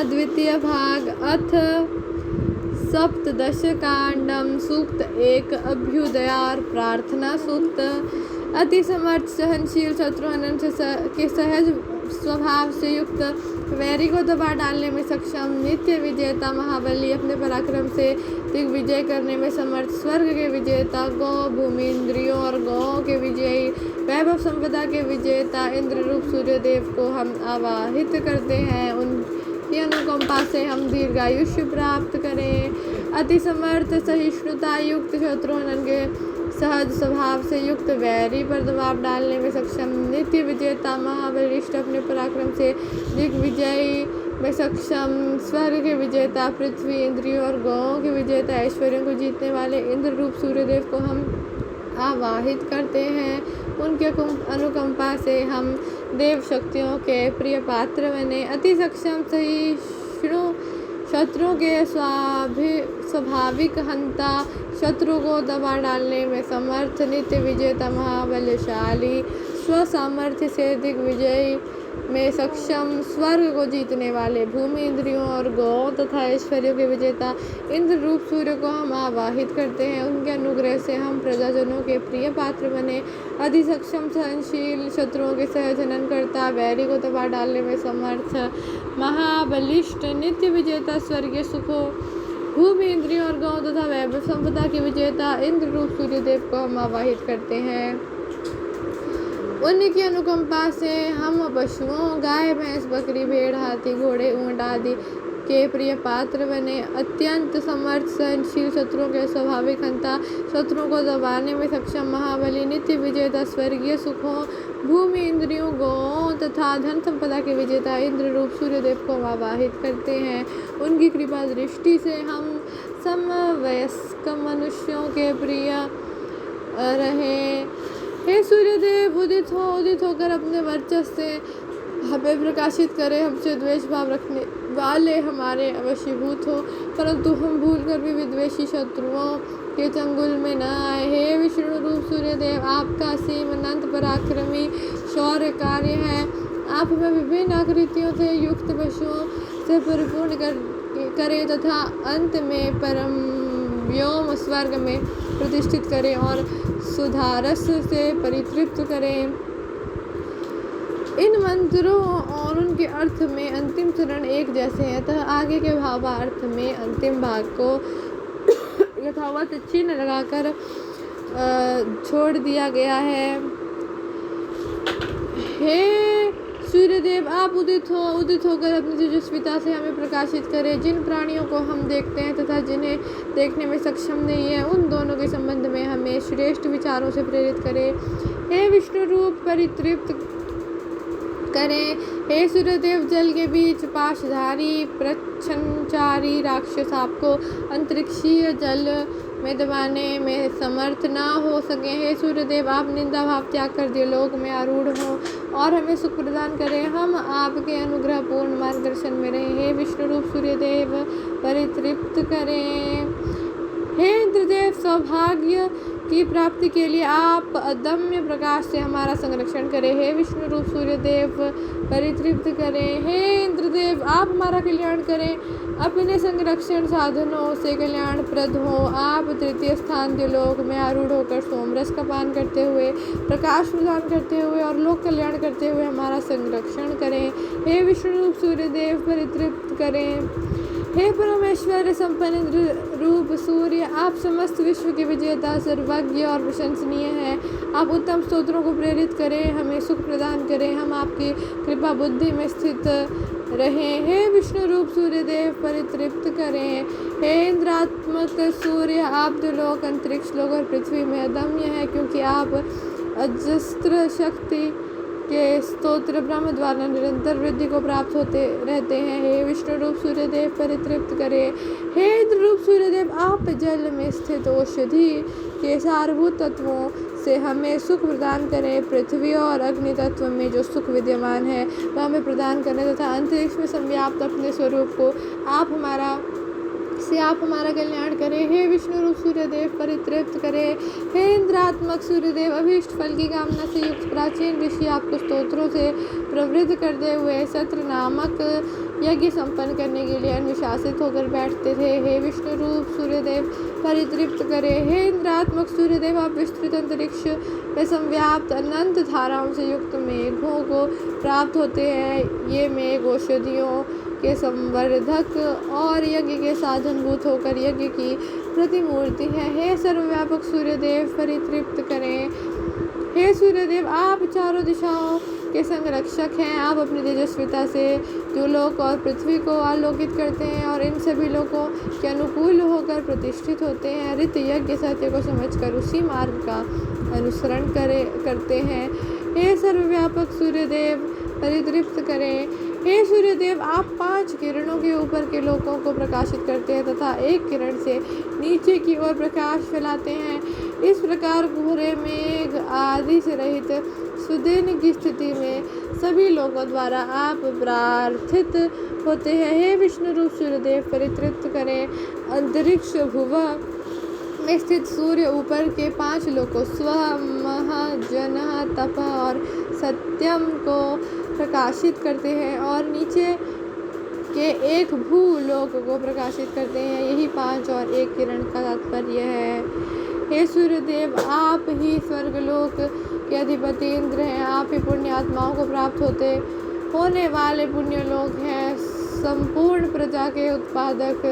द्वितीय भाग अथ सप्तदशकांडम सूक्त 1 अभ्युदयार प्रार्थना सूक्त। अति समर्थ सहनशील शत्रुहनन के सहज स्वभाव से युक्त, वैरी को दबा डालने में सक्षम, नित्य विजेता महाबली, अपने पराक्रम से दिग्विजय करने में समर्थ, स्वर्ग के विजेता, गौ भूमि इंद्रियों और गौ के विजयी, वैभव संपदा के विजेता इंद्र रूप सूर्यदेव को हम आवाहित करते हैं। उनकी अनुकंपा से हम दीर्घायुष्य प्राप्त करें। अति समर्थ सहिष्णुता युक्त शत्रुहनन के सहज स्वभाव से युक्त, वैरी पर दबाव डालने में सक्षम, नित्य विजेता महाबलिष्ठ, अपने पराक्रम से दिग्विजय में सक्षम, स्वर्ग के विजेता, पृथ्वी इंद्रियों और गौों के विजेता, ऐश्वर्यों को जीतने वाले इंद्र रूप सूर्यदेव को हम आवाहित करते हैं। उनके अनुकंपा से हम देव शक्तियों के प्रिय पात्र बने। अति सक्षम सहिष्णु शत्रु के स्वाभाविक हंता, शत्रु को दबा डालने में समर्थ, नित्य विजेता महाबलशाली, स्वसामर्थ्य से दिग्विजय में सक्षम, स्वर्ग को जीतने वाले, भूमि इंद्रियों और गौ तथा ऐश्वर्यों के विजेता इंद्र रूप सूर्य को हम आवाहित करते हैं। उनके अनुग्रह से हम प्रजाजनों के प्रिय पात्र बने। अति सक्षम सहनशील शत्रुओं के सहज हनन करता, वैरी को दबा डालने में समर्थ, महाबलिष्ठ, नित्य विजेता, स्वर्गीय सुखों, भूमि इंद्रियों और गौ तथा वैभव संपदा के विजेता इंद्र रूप सूर्यदेव को हम आवाहित करते हैं। उनकी अनुकंपा से हम पशुओं, गाय भैंस बकरी भेड़ हाथी घोड़े ऊंट आदि के प्रिय पात्र बने। अत्यंत समर्थ सहनशील शत्रुओं के स्वाभाविक हंता, शत्रुओं को दबाने में सक्षम, महाबली, नित्य विजेता, स्वर्गीय सुखों, भूमि इंद्रियों गौ तथा धन संपदा के विजेता इंद्र रूप सूर्यदेव को आवाहित करते हैं। उनकी कृपा दृष्टि से हम समवयस्क मनुष्यों के प्रिय रहे। हे सूर्यदेव, उदित होकर अपने वर्चस्व से हमें प्रकाशित करें। हमसे द्वेष भाव रखने वाले हमारे अवशीभूत हो, परंतु हम भूलकर भी विद्वेषी शत्रुओं के चंगुल में न आए। हे विष्णु रूप सूर्यदेव, आपका असीम अनंत पराक्रमी शौर्य कार्य है। आप हमें विभिन्न आकृतियों से युक्त पशुओं से परिपूर्ण करें तथा अंत में परम व्योम स्वर्ग में प्रतिष्ठित करें और सुधारस से परितृप्त करें। इन मंत्रों और उनके अर्थ में अंतिम चरण एक जैसे हैं, अतः आगे के भावार्थ में अंतिम भाग को यथावत चिन्ह लगाकर छोड़ दिया गया है। हे सूर्यदेव, आप उदित होकर अपनी तेजस्विता से हमें प्रकाशित करें। जिन प्राणियों को हम देखते हैं तथा जिन्हें देखने में सक्षम नहीं है, उन दोनों के संबंध में हमें श्रेष्ठ विचारों से प्रेरित करें। हे विष्णु रूप, परितृप्त करें। हे सूर्यदेव, जल के बीच पाशधारी प्रच्छनचारी राक्षस आपको अंतरिक्षीय जल में दबाने में समर्थ न हो सके। हे सूर्यदेव, आप निंदा भाव त्याग कर दिलोक में आरूढ़ हो और हमें सुख प्रदान करें। हम आपके अनुग्रह पूर्ण मार्गदर्शन में रहें। हे विष्णु रूप सूर्यदेव, परितृप्त करें। हे इंद्रदेव, सौभाग्य की प्राप्ति के लिए आप अदम्य प्रकाश से हमारा संरक्षण करें। हे विष्णु रूप सूर्यदेव, परितृप्त करें। हे इंद्रदेव, आप हमारा कल्याण करें। अपने संरक्षण साधनों से कल्याण प्रद हो। आप तृतीय स्थान द्युलोक में आरूढ़ होकर सोमरस का पान करते हुए, प्रकाश प्रदान करते हुए और लोक कल्याण करते हुए हमारा संरक्षण करें। हे विष्णु रूप सूर्यदेव, परितृप्त करें। हे परमेश्वर संपन्न इंद्र रूप सूर्य, आप समस्त विश्व के विजेता, सर्वज्ञ और प्रशंसनीय हैं। आप उत्तम स्तोत्रों को प्रेरित करें, हमें सुख प्रदान करें। हम आपकी कृपा बुद्धि में स्थित रहें। हे विष्णु रूप सूर्यदेव, परितृप्त करें। हे इंद्रात्मक सूर्य, आप द्युलोक, अंतरिक्ष लोक और पृथ्वी में अदम्य हैं, क्योंकि आप अजस्त्र शक्ति के स्तोत्र ब्रह्म द्वारा निरंतर वृद्धि को प्राप्त होते रहते हैं। हे विष्णु रूप सूर्यदेव, परितृप्त करें। हे इंद्र रूप सूर्यदेव, आप जल में स्थित औषधि के सारभूत तत्वों से हमें सुख प्रदान करें। पृथ्वी और अग्नि तत्व में जो सुख विद्यमान है वह हमें प्रदान करें तथा अंतरिक्ष में संव्याप्त अपने स्वरूप को आप हमारा कल्याण करें। हे विष्णु रूप सूर्यदेव, परितृप्त करें। हे इंद्रात्मक सूर्यदेव, अभीष्ट फल की कामना से युक्त प्राचीन ऋषि आपको स्तोत्रों से प्रवृत्त करते हुए सत्र नामक यज्ञ संपन्न करने के लिए अनुशासित होकर बैठते थे। हे विष्णु रूप सूर्यदेव परितृप्त करे। हे इंद्रात्मक सूर्यदेव आप विस्तृत अंतरिक्ष में संव्याप्त अनंत धाराओं से युक्त मेघों को प्राप्त होते हैं। ये मेघ औषधियों के संवर्धक और यज्ञ के साधनभूत होकर यज्ञ की प्रतिमूर्ति है। हे सर्वव्यापक सूर्यदेव परितृप्त करें। हे सूर्यदेव आप चारों दिशाओं के संरक्षक हैं। आप अपनी तेजस्विता से द्युलोक और पृथ्वी को आलोकित करते हैं और इन सभी लोगों के अनुकूल होकर प्रतिष्ठित होते हैं। ऋत यज्ञ सत्य को समझकर उसी मार्ग का अनुसरण करते हैं। हे सर्वव्यापक सूर्यदेव परितृप्त करें। हे सूर्यदेव आप 5 किरणों के ऊपर के लोकों को प्रकाशित करते हैं तथा एक किरण से नीचे की ओर प्रकाश फैलाते हैं। इस प्रकार घोरे मेघ आदि से रहित सुदिन की स्थिति में सभी लोगों द्वारा आप प्रार्थित होते हैं। हे विष्णु रूप सूर्यदेव परितृप्त करें। अंतरिक्ष भुव में स्थित सूर्य ऊपर के 5 लोकों स्व मह जन तप और सत्यम को प्रकाशित करते हैं और नीचे के एक भूलोक को प्रकाशित करते हैं। यही 5 और 1 किरण का तात्पर्य है। हे सूर्यदेव आप ही स्वर्गलोक के अधिपति इंद्र हैं। आप ही पुण्य आत्माओं को प्राप्त होने वाले पुण्य लोग हैं। संपूर्ण प्रजा के उत्पादक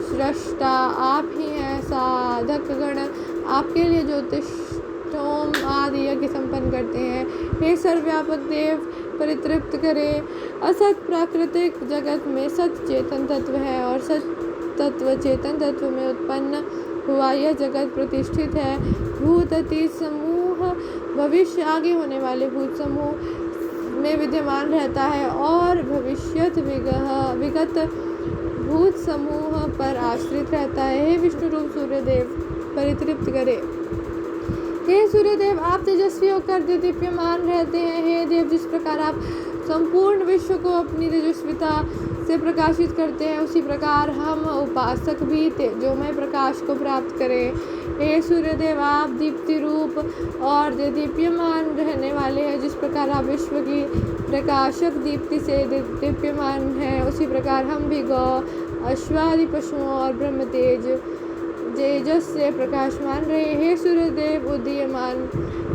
सृष्टा आप ही हैं। साधक गण आपके लिए ज्योतिषोम आदि यज्ञ संपन्न करते हैं। हे सर्वव्यापक देव परितृप्त करें। असत प्राकृतिक जगत में सत चेतन तत्व है और सत तत्व चेतन तत्व में उत्पन्न हुआ यह जगत प्रतिष्ठित है। भूत अतीत समूह भविष्य आगे होने वाले भूत समूह में विद्यमान रहता है और भविष्यत विगत भूत समूह पर आश्रित रहता है। हे विष्णु रूप सूर्यदेव परितृप्त करे। हे सूर्यदेव आप तेजस्वी होकर दीप्यमान रहते हैं। हे देव जिस प्रकार आप संपूर्ण विश्व को अपनी तेजस्विता से प्रकाशित करते हैं उसी प्रकार हम उपासक भी तेजोमय प्रकाश को प्राप्त करें। हे सूर्यदेव आप दीप्ति रूप और दीप्यमान रहने वाले हैं। जिस प्रकार आप विश्व की प्रकाशक दीप्ति से दीप्यमान हैं उसी प्रकार हम भी गौ अश्वादि पशुओं और ब्रह्म तेजस से प्रकाशमान रहे। हे सूर्यदेव उदीयमान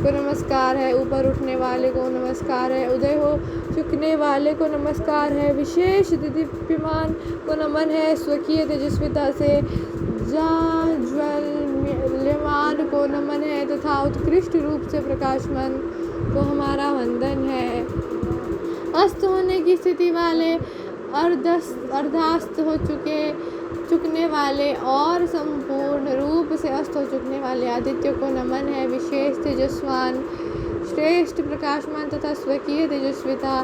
को नमस्कार है। ऊपर उठने वाले को नमस्कार है। उदय हो चुकने वाले को नमस्कार है। विशेष दीप्यमान को नमन है। स्वकीय तेजस्विता से ज्वल्यमान को नमन है तथा उत्कृष्ट रूप से प्रकाशमान को हमारा वंदन है। अस्त होने की स्थिति वाले अर्धास्त हो चुकने वाले और संपूर्ण रूप से अस्त हो चुकने वाले आदित्य को नमन है। विशेष तेजस्वान श्रेष्ठ प्रकाशमान तथा स्वकीय तेजस्विता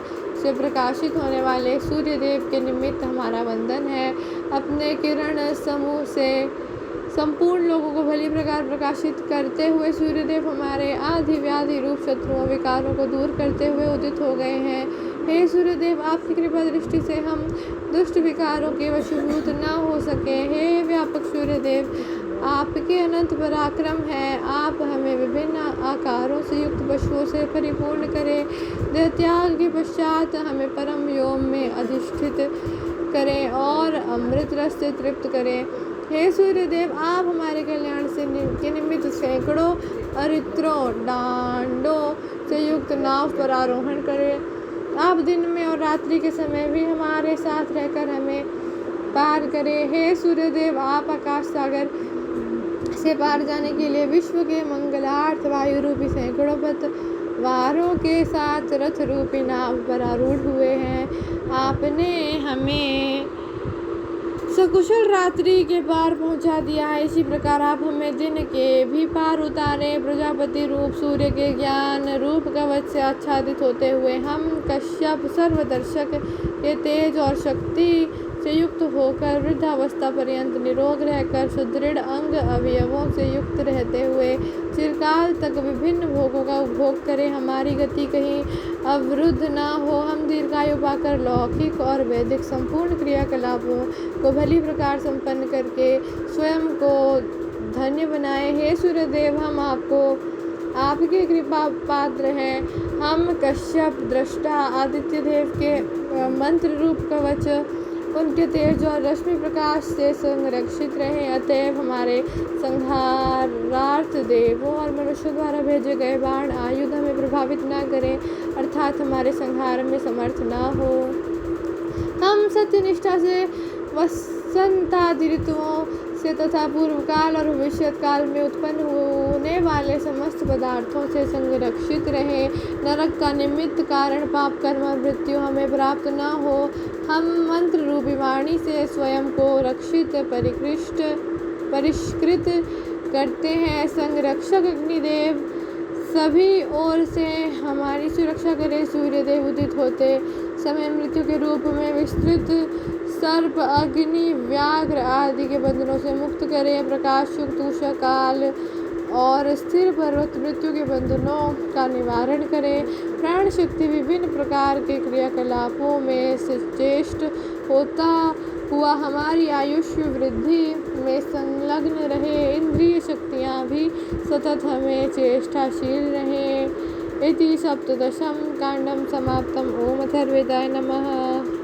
से प्रकाशित होने वाले सूर्यदेव के निमित्त हमारा वंदन है। अपने किरण समूह से संपूर्ण लोगों को भली प्रकार प्रकाशित करते हुए सूर्यदेव हमारे आदि व्याधि रूप शत्रुओं विकारों को दूर करते हुए उदित हो गए हैं। हे सूर्यदेव आपकी कृपा दृष्टि से हम दुष्ट विकारों के वशीभूत न हो सके। हे व्यापक सूर्यदेव आपके अनंत पराक्रम है। आप हमें विभिन्न आकारों से युक्त पशुओं से परिपूर्ण करें। देह त्याग के पश्चात हमें परम योम में अधिष्ठित करें और अमृत रस से तृप्त करें। हे सूर्यदेव आप हमारे कल्याण के निमित्त सैकड़ों अरित्रों डांडों से युक्त नाव पर आरोहण करें। आप दिन में और रात्रि के समय भी हमारे साथ रहकर हमें पार करें। हे सूर्यदेव आप आकाश सागर से पार जाने के लिए विश्व के मंगलार्थ वायु रूपी सैकड़ों पतवारों के साथ रथ रूपी नाव पर आरूढ़ हुए हैं। आपने हमें सकुशल रात्रि के पार पहुंचा दिया है। इसी प्रकार आप हमें दिन के भी पार उतारे। प्रजापति रूप सूर्य के ज्ञान रूप कवच से आच्छादित होते हुए हम कश्यप सर्वदर्शक के तेज और शक्ति से युक्त होकर वृद्धावस्था पर्यंत निरोग रहकर सुदृढ़ अंग अवयवों से युक्त रहते हुए चिरकाल तक विभिन्न भोगों का उपभोग करें। हमारी गति कहीं अवरुद्ध न हो। हम दीर्घायु पाकर लौकिक और वैदिक संपूर्ण क्रियाकलापों को भली प्रकार संपन्न करके स्वयं को धन्य बनाए। हे सूर्यदेव हम आपके कृपा पात्र हैं। हम कश्यप दृष्टा आदित्य देव के मंत्र रूप कवच उनके तेज और रश्मि प्रकाश से संरक्षित रहे। अतएव हमारे संहारार्थ देवों और मनुष्यों द्वारा भेजे गए बाण आयुध हमें प्रभावित न करें, अर्थात हमारे संहार में समर्थ न हो। हम सत्यनिष्ठा से वसंतादि ऋतुओं से तथा पूर्व काल और भविष्य काल में उत्पन्न होने वाले समस्त पदार्थों से संरक्षित रहे। नरक का निमित्त कारण पाप कर्म और मृत्यु हमें प्राप्त न हो। हम मंत्र रूपी वाणी से स्वयं को रक्षित परिष्कृत करते हैं। संरक्षक अग्निदेव सभी ओर से हमारी सुरक्षा करे। सूर्यदेव उदित होते समय मृत्यु के रूप में विस्तृत सर्प अग्नि व्याघ्र आदि के बंधनों से मुक्त करे। प्रकाश युक्त उषा काल और स्थिर पर्वत मृत्यु के बंधनों का निवारण करे। प्राण शक्ति विभिन्न प्रकार के क्रियाकलापों में सचेष्ट होता हुआ हमारी आयुष्य वृद्धि में संलग्न रहे। इंद्रिय शक्तियाँ भी सतत हमें चेष्टाशील रहे। इति सप्तदशम कांडम समाप्तम। ओम अथर्ववेदाय नमः।